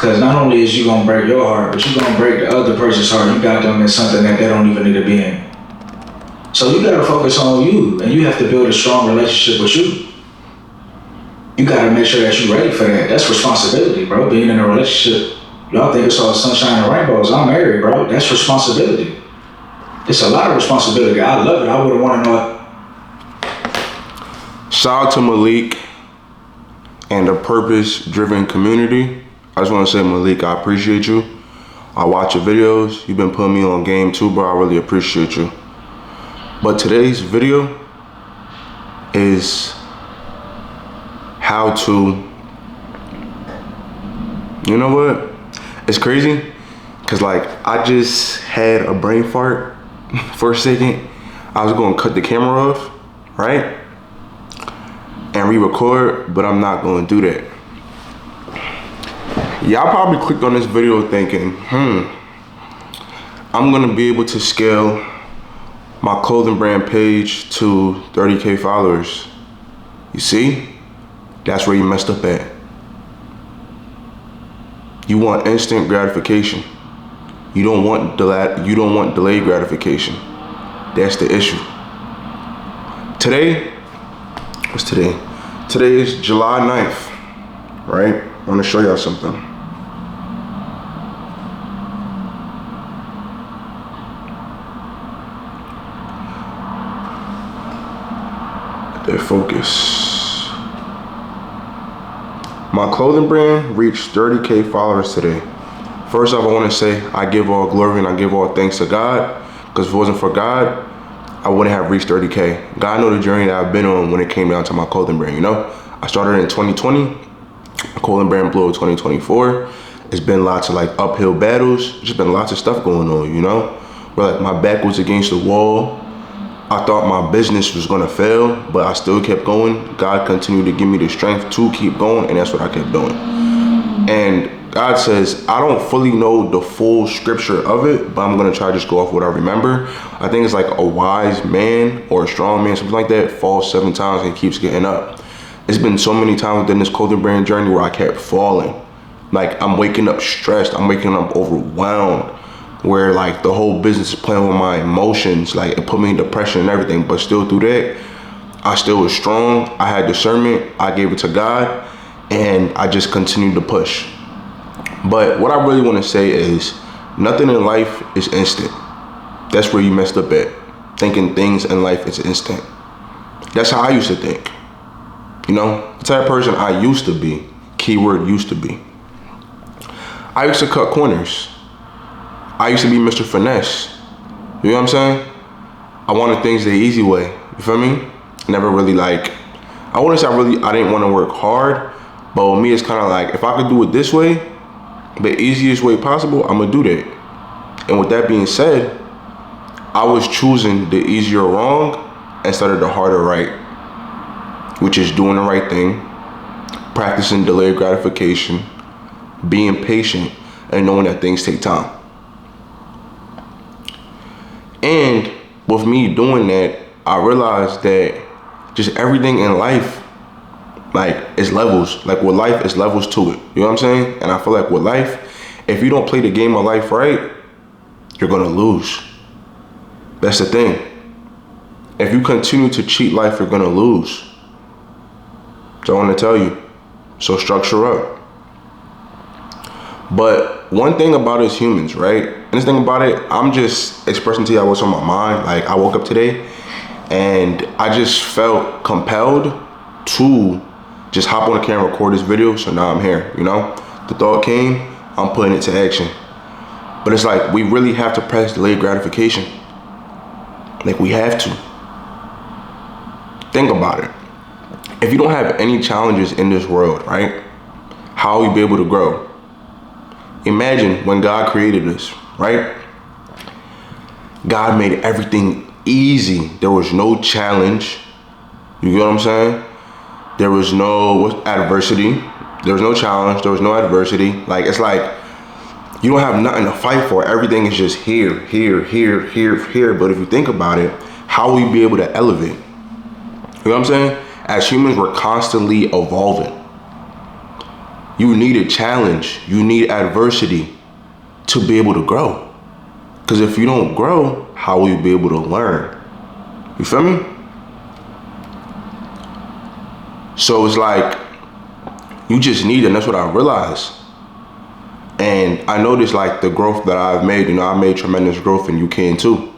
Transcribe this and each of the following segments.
Because not only is you gonna break your heart, but you gonna break the other person's heart. You got them in something that they don't even need to be in. So you gotta focus on you, and you have to build a strong relationship with you. You gotta make sure that you're ready for that. That's responsibility, bro. Being in a relationship, y'all think it's all sunshine and rainbows. I'm married, bro. That's responsibility. It's a lot of responsibility. I love it. I wouldn't want to know it. Shout out to Malik and the purpose-driven community. I just want to say, Malik, I appreciate you. I watch your videos. You've been putting me on game too, bro. I really appreciate you. But today's video is how to, you know what? It's crazy, cause like I just had a brain fart for a second. I was gonna cut the camera off, right? And re-record, but I'm not gonna do that. Y'all probably clicked on this video thinking, I'm gonna be able to scale my clothing brand page to 30K followers. You see? That's where you messed up at. You want instant gratification. You don't want delayed gratification. That's the issue. Today, what's today? Today is July 9th, right? I wanna show y'all something. Their focus. My clothing brand reached 30K followers today. First off, I want to say I give all glory and I give all thanks to God, because if it wasn't for God, I wouldn't have reached 30K. God knows the journey that I've been on when it came down to my clothing brand, you know? I started in 2020, my clothing brand blew in 2024. It's been lots of like uphill battles, just been lots of stuff going on, you know? Where like my back was against the wall. I thought my business was gonna fail, but I still kept going. God continued to give me the strength to keep going, and that's what I kept doing. And God says, I don't fully know the full scripture of it, but I'm gonna try to just go off what I remember. I think it's like a wise man or a strong man, something like that, falls 7 times and keeps getting up. It's been so many times within this clothing brand journey where I kept falling. Like I'm waking up stressed, I'm waking up overwhelmed, where like the whole business is playing with my emotions, like it put me in depression and everything, but still through that, I still was strong. I had discernment, I gave it to God, and I just continued to push. But what I really want to say is nothing in life is instant. That's where you messed up at, thinking things in life is instant. That's how I used to think. You know, the type of person I used to be, keyword used to be. I used to cut corners. I used to be Mr. Finesse. You know what I'm saying? I wanted things the easy way. You feel me? Never really like, I wouldn't say I didn't want to work hard, but with me it's kind of like, if I could do it this way, the easiest way possible, I'm gonna do that. And with that being said, I was choosing the easier wrong instead of the harder right, which is doing the right thing, practicing delayed gratification, being patient, and knowing that things take time. And with me doing that, I realized that just everything in life, like, is levels. Like with life, it's levels to it. You know what I'm saying? And I feel like with life, if you don't play the game of life right, you're gonna lose. That's the thing. If you continue to cheat life, you're gonna lose. So I wanna tell you, so structure up. But one thing about us humans, right? And this thing about it, I'm just expressing to y'all what's on my mind. Like I woke up today and I just felt compelled to just hop on the camera, record this video. So now I'm here, you know? The thought came, I'm putting it to action. But it's like, we really have to press delayed gratification. Like we have to. Think about it. If you don't have any challenges in this world, right? How will you be able to grow? Imagine when God created us, right? God made everything easy. There was no challenge. You get what I'm saying? There was no adversity. There was no challenge. There was no adversity. Like, it's like, you don't have nothing to fight for. Everything is just here, here, here, here, here. But if you think about it, how will you be able to elevate? You know what I'm saying? As humans, we're constantly evolving. You need a challenge. You need adversity to be able to grow. Because if you don't grow, how will you be able to learn? You feel me? So it's like, you just need it, and that's what I realized. And I noticed like the growth that I've made, I made tremendous growth, and you can too.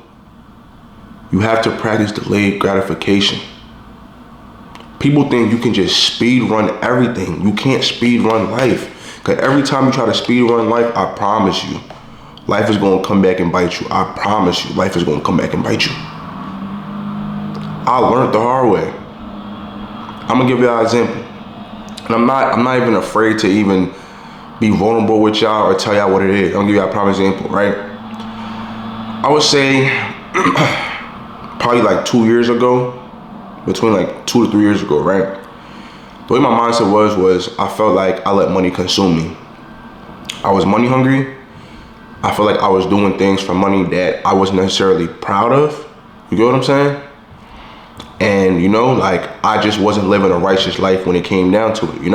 You have to practice delayed gratification. People think you can just speed run everything. You can't speed run life. Because every time you try to speed run life, I promise you, life is going to come back and bite you. I promise you, life is going to come back and bite you. I learned the hard way. I'm going to give y'all an example. And I'm not even afraid to even be vulnerable with y'all or tell y'all what it is. I'm going to give y'all a prime example, right? I would say probably like 2 years ago, between like 2 to 3 years ago, right? The way my mindset was I felt like I let money consume me. I was money hungry. I felt like I was doing things for money that I wasn't necessarily proud of. You get what I'm saying? And like I just wasn't living a righteous life when it came down to it,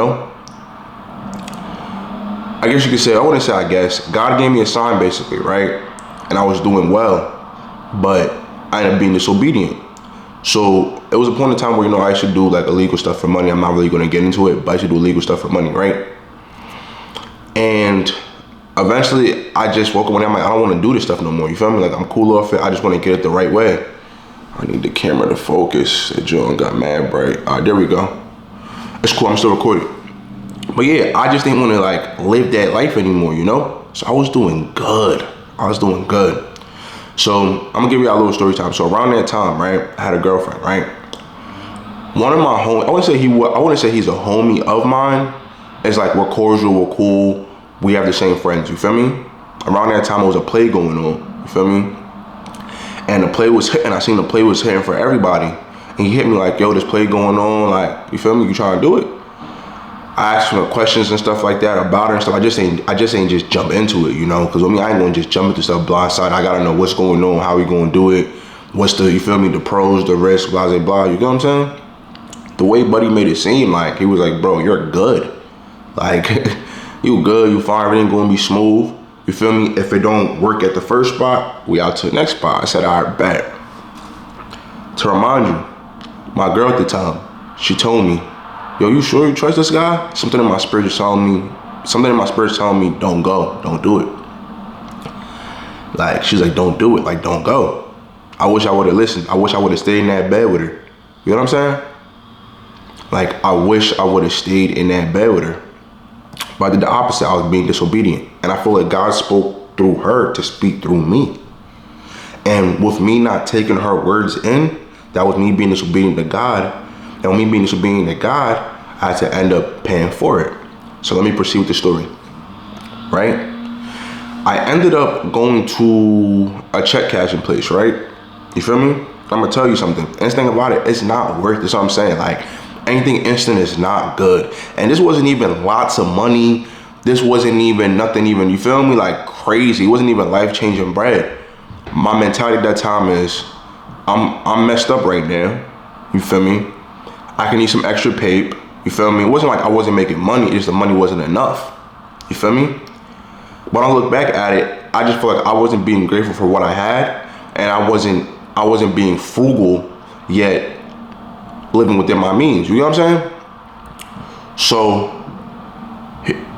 I guess you could say, I guess, God gave me a sign basically, right? And I was doing well, but I ended up being disobedient. So it was a point in time where, I should do like illegal stuff for money. I'm not really going to get into it, but I should do illegal stuff for money, right? And eventually I just woke up one day, I'm like, I don't want to do this stuff no more. You feel me? Like I'm cool off it. I just want to get it the right way. I need the camera to focus. That joint got mad bright. All right, there we go. It's cool, I'm still recording. But yeah, I just didn't want to like live that life anymore, So I was doing good. So I'm gonna give you a little story time. So around that time, right, I had a girlfriend, right? One of my homies, I wouldn't say he's a homie of mine. It's like we're cordial, we're cool, we have the same friends, you feel me? Around that time, there was a play going on, you feel me? And the play was hitting, I seen the play was hitting for everybody. And he hit me like, yo, this play going on, like, you feel me? You trying to do it? I asked him questions and stuff like that about her and stuff. I just ain't just jump into it, Because with me, I ain't gonna just jump into stuff blindside. I gotta know what's going on, how we gonna do it, what's the, you feel me, the pros, the risks, blah, blah, blah. You get what I'm saying? The way Buddy made it seem like, he was like, bro, you're good. Like, you good, you fine, everything gonna be smooth. You feel me? If it don't work at the first spot, we out to the next spot. I said, all right, bet. To remind you, my girl at the time, she told me, yo, you sure you trust this guy? Something in my spirit is telling me, don't go, don't do it. Like, she's like, don't do it, like, don't go. I wish I would have listened. I wish I would have stayed in that bed with her. You know what I'm saying? Like, I wish I would have stayed in that bed with her. But I did the opposite. I was being disobedient. And I feel like God spoke through her to speak through me. And with me not taking her words in, that was me being disobedient to God. And with me being disobedient to God, I had to end up paying for it. So let me proceed with the story, right? I ended up going to a check cashing place, right? You feel me? I'm gonna tell you something. Instant about it, it's not worth it. That's what I'm saying. Like, anything instant is not good. And this wasn't even lots of money. This wasn't even nothing even, you feel me? Like crazy. It wasn't even life-changing bread. My mentality at that time is, I'm messed up right now. You feel me? I can need some extra paper. You feel me? It wasn't like I wasn't making money. It's just the money wasn't enough. You feel me? When I look back at it, I just feel like I wasn't being grateful for what I had, and I wasn't being frugal yet living within my means. You know what I'm saying? So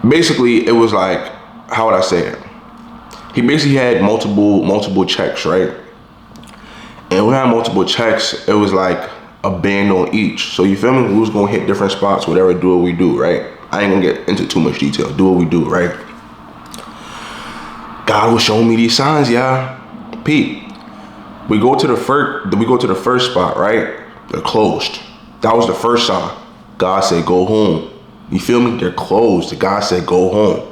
basically, it was like, how would I say it? He basically had multiple checks, right? And we had multiple checks. It was like a band on each. So you feel me? We was gonna hit different spots, whatever, do what we do, right? I ain't gonna get into too much detail. Do what we do, right? God was showing me these signs, y'all. Pete, we go to the first spot, right? They're closed. That was the first sign. God said, go home. You feel me? They're closed. God said, go home.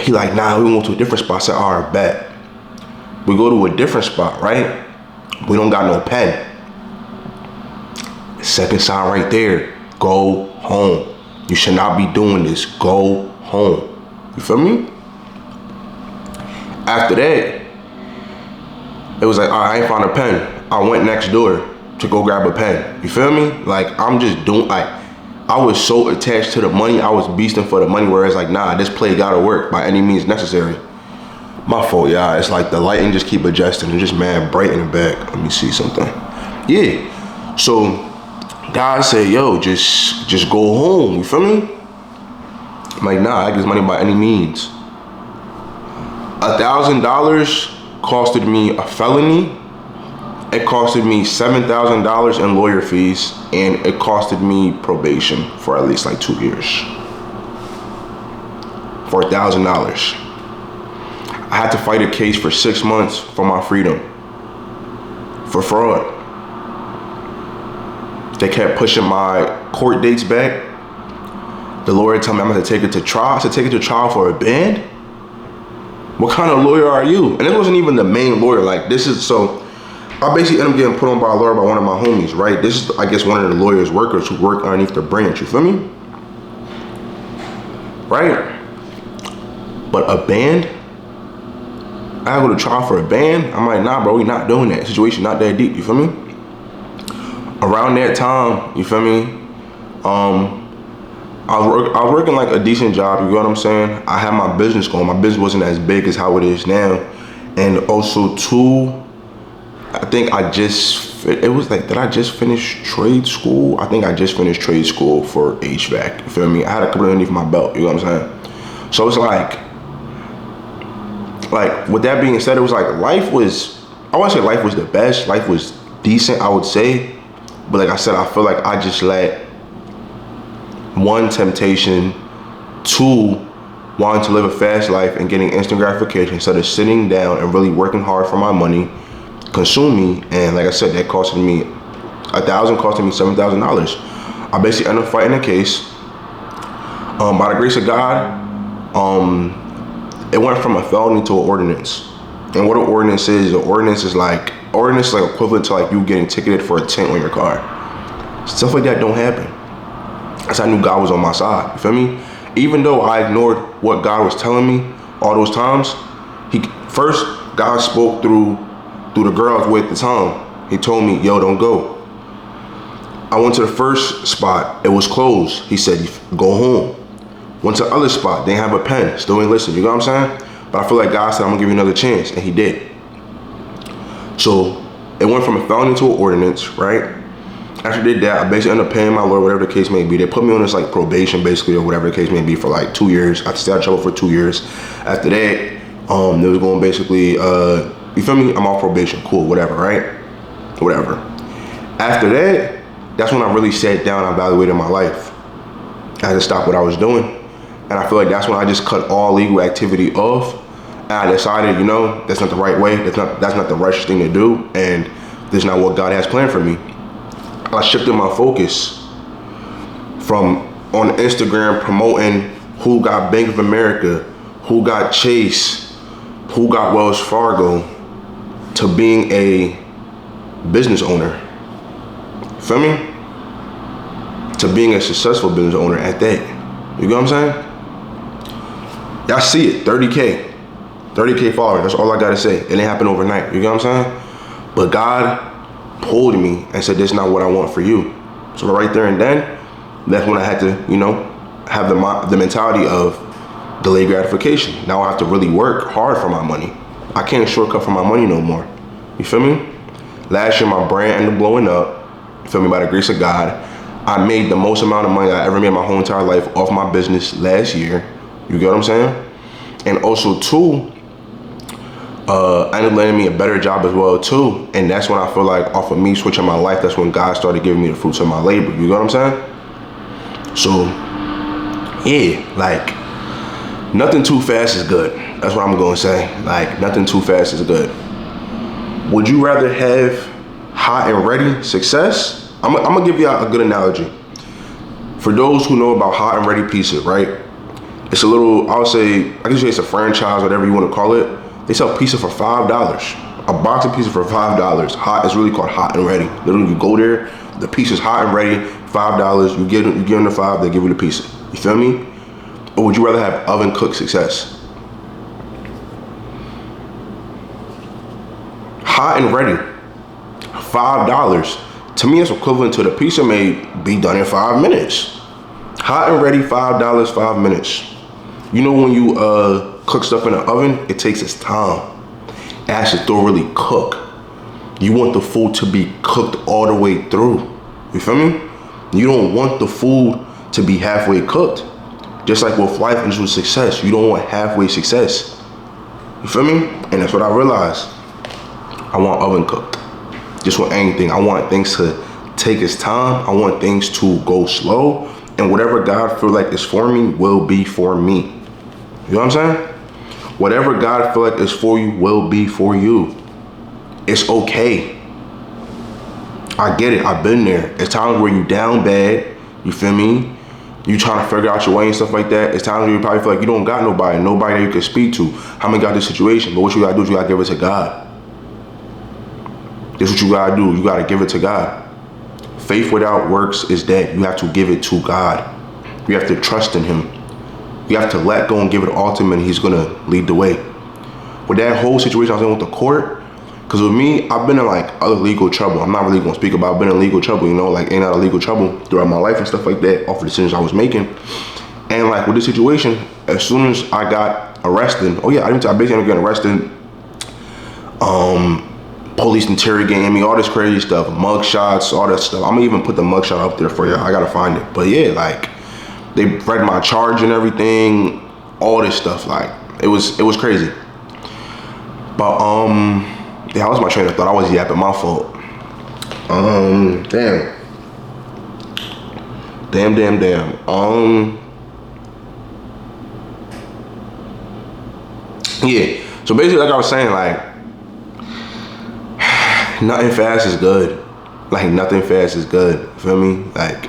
He like, nah, we went to a different spot. I said, all right, bet. We go to a different spot, right? We don't got no pen. Second sign right there. Go home. You should not be doing this. Go home. You feel me? After that, it was like, all right, I ain't found a pen. I went next door to go grab a pen. You feel me? Like, I'm just doing, like, I was so attached to the money. I was beasting for the money, whereas like, nah, this play gotta work by any means necessary. My fault, y'all. It's like the lighting just keep adjusting and just mad bright in the back. Let me see something. Yeah. So God said, yo, just go home. You feel me? I'm like, nah, I get this money by any means. $1,000 costed me a felony. It costed me $7,000 in lawyer fees, and it costed me probation for at least like 2 years. For $1,000. I had to fight a case for 6 months for my freedom. For fraud. They kept pushing my court dates back. The lawyer told me I'm gonna take it to trial. I said, take it to trial for a band? What kind of lawyer are you? And this wasn't even the main lawyer. Like, this is, so I basically ended up getting put on by a lawyer by one of my homies, right? This is, I guess, one of the lawyer's workers who work underneath the branch, you feel me? Right? But a band? I go to trial for a band? I'm like, nah, bro, we not doing that. Situation not that deep, you feel me? Around that time, you feel me? I was working like a decent job, you know what I'm saying? I had my business going. My business wasn't as big as how it is now. And also too, I think it was like, did I just finish trade school? I think I just finished trade school for HVAC, you feel me? I had a couple underneath my belt, you know what I'm saying? So it's like with that being said, it was like I wouldn't say life was the best, life was decent, I would say. But like I said, I feel like I just let one, temptation, two, wanting to live a fast life and getting instant gratification instead of sitting down and really working hard for my money, consume me. And like I said, that costed me $1,000, costed me $7,000. I basically ended up fighting a case. By the grace of God, it went from a felony to an ordinance. And what an ordinance is like equivalent to like you getting ticketed for a tint on your car. Stuff like that don't happen. That's how I knew God was on my side, you feel me? Even though I ignored what God was telling me all those times, first God spoke through the girl I was with at the time. He told me, yo, don't go. I went to the first spot, it was closed. He said, go home. Went to the other spot, they didn't have a pen, still ain't listen, you know what I'm saying? But I feel like God said, I'm gonna give you another chance, and he did. So it went from a felony to an ordinance, right? After I did that, I basically ended up paying my lawyer, whatever the case may be. They put me on this like probation basically, or whatever the case may be, for like 2 years. I had to stay out of trouble for 2 years. After that, they was going basically, you feel me? I'm off probation, cool, whatever, right? Whatever. After that, that's when I really sat down and evaluated my life. I had to stop what I was doing. And I feel like that's when I just cut all legal activity off. And I decided, you know, that's not the right way. That's not the righteous thing to do. And this is not what God has planned for me. I shifted my focus from on Instagram promoting who got Bank of America, who got Chase, who got Wells Fargo, to being a business owner. Feel me? To being a successful business owner at that. You know what I'm saying? Y'all see it, 30K followers, that's all I gotta say. It didn't happen overnight, you know what I'm saying? But God pulled me and said, this is not what I want for you. So right there and then, that's when I had to, you know, have the mentality of delayed gratification. Now I have to really work hard for my money. I can't shortcut for my money no more. You feel me? Last year, my brand ended up blowing up. You feel me? By the grace of God. I made the most amount of money I ever made in my whole entire life off my business last year. You get what I'm saying? And also too, ended up landing me a better job as well too. And that's when I feel like off of me switching my life, that's when God started giving me the fruits of my labor. You get what I'm saying? So yeah, like nothing too fast is good. That's what I'm gonna say. Like nothing too fast is good. Would you rather have hot and ready success? I'm gonna give you a good analogy. For those who know about hot and ready pizza, right? It's a little, I would say, I guess it's a franchise, whatever you want to call it. They sell pizza for $5. A box of pizza for $5. Hot, it's really called hot and ready. Literally, you go there, the pizza's hot and ready, $5. You give them the $5, they give you the pizza. You feel me? Or would you rather have oven cooked success? Hot and ready, $5. To me, it's equivalent to the pizza may be done in 5 minutes. Hot and ready, $5, 5 minutes. You know when you cook stuff in the oven, it takes its time. It has to thoroughly cook. You want the food to be cooked all the way through. You feel me? You don't want the food to be halfway cooked. Just like with life and with success, you don't want halfway success. You feel me? And that's what I realized. I want oven cooked. Just with anything. I want things to take its time. I want things to go slow. And whatever God feel like is for me will be for me. You know what I'm saying? Whatever God feel like is for you will be for you. It's okay. I get it. I've been there. It's times where you down bad. You feel me? You trying to figure out your way and stuff like that. It's times where you probably feel like you don't got nobody that you can speak to. How many got this situation? But what you gotta do is you gotta give it to God. This is what you gotta do. You gotta give it to God. Faith without works is dead. You have to give it to God. You have to trust in him. You have to let go and give it all to him, and he's gonna lead the way. With that whole situation I was in with the court, because with me, I've been in like other legal trouble. I'm not really gonna speak about it. I've been in legal trouble, you know, like in and out of legal trouble throughout my life and stuff like that, off of decisions I was making. And like with this situation, as soon as I got arrested, I basically ended up getting arrested. Police interrogating me, all this crazy stuff, mug shots, all that stuff. I'm gonna even put the mug shot up there for you. I gotta find it. But yeah, like they read my charge and everything, all this stuff. Like it was crazy. But yeah, that was my train of thought. I was yapping, my fault. Damn. Yeah. So basically, like I was saying, like nothing fast is good. Like nothing fast is good. You feel me? Like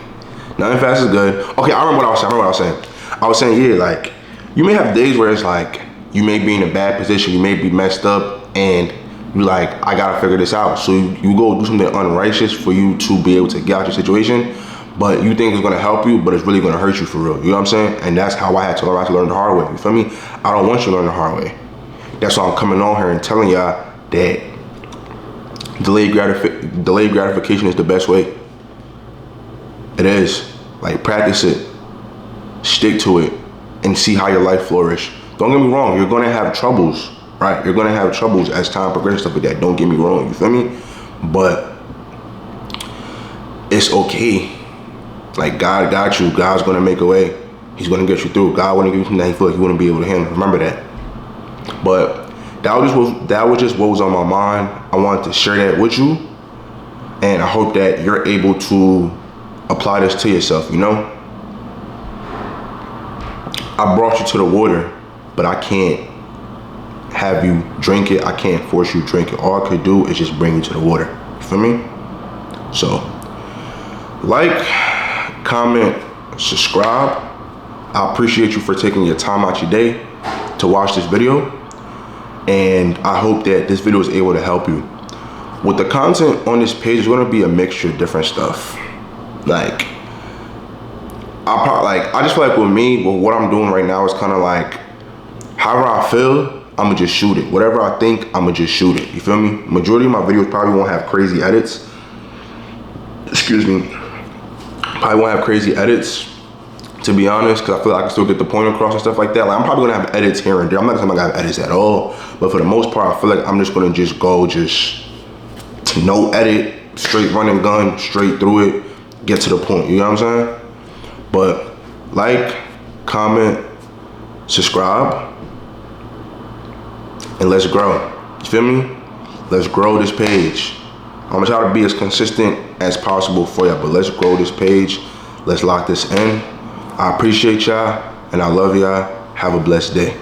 nothing fast is good. Okay, I remember what I was saying. I was saying, yeah, like you may have days where it's like you may be in a bad position, you may be messed up, and you like, I gotta figure this out. So you go do something unrighteous for you to be able to get out your situation, but you think it's gonna help you, but it's really gonna hurt you for real. You know what I'm saying? And that's how I had to learn. I had to learn the hard way. You feel me? I don't want you to learn the hard way. That's why I'm coming on here and telling y'all that delayed gratification is the best way. It is. Like practice it, stick to it, and see how your life flourish. Don't get me wrong, you're gonna have troubles, right? You're gonna have troubles as time progresses, stuff like that. Don't get me wrong, you feel me? But it's okay. Like God got you. God's gonna make a way. He's gonna get you through. God wouldn't give you something that he feel like you wouldn't be able to handle. Remember that. But that was just what was on my mind. I wanted to share that with you, and I hope that you're able to apply this to yourself. You know, I brought you to the water, but I can't have you drink it. I can't force you to drink it. All I could do is just bring you to the water. You feel me? So, like, comment, subscribe. I appreciate you for taking your time out your day to watch this video. And I hope that this video is able to help you. With the content on this page, it's gonna be a mixture of different stuff. Like, I just feel like with me, well, what I'm doing right now is kind of like, however I feel, I'ma just shoot it. Whatever I think, I'ma just shoot it. You feel me? Majority of my videos probably won't have crazy edits. Excuse me. Probably won't have crazy edits, to be honest, because I feel like I can still get the point across and stuff like that. Like, I'm probably gonna have edits here and there. I'm not gonna have edits at all, but for the most part, I feel like I'm just gonna just go, no edit, straight run and gun, straight through it, get to the point. You know what I'm saying? But like, comment, subscribe, and let's grow. You feel me? Let's grow this page. I'm gonna try to be as consistent as possible for y'all, but let's grow this page. Let's lock this in. I appreciate y'all, and I love y'all. Have a blessed day.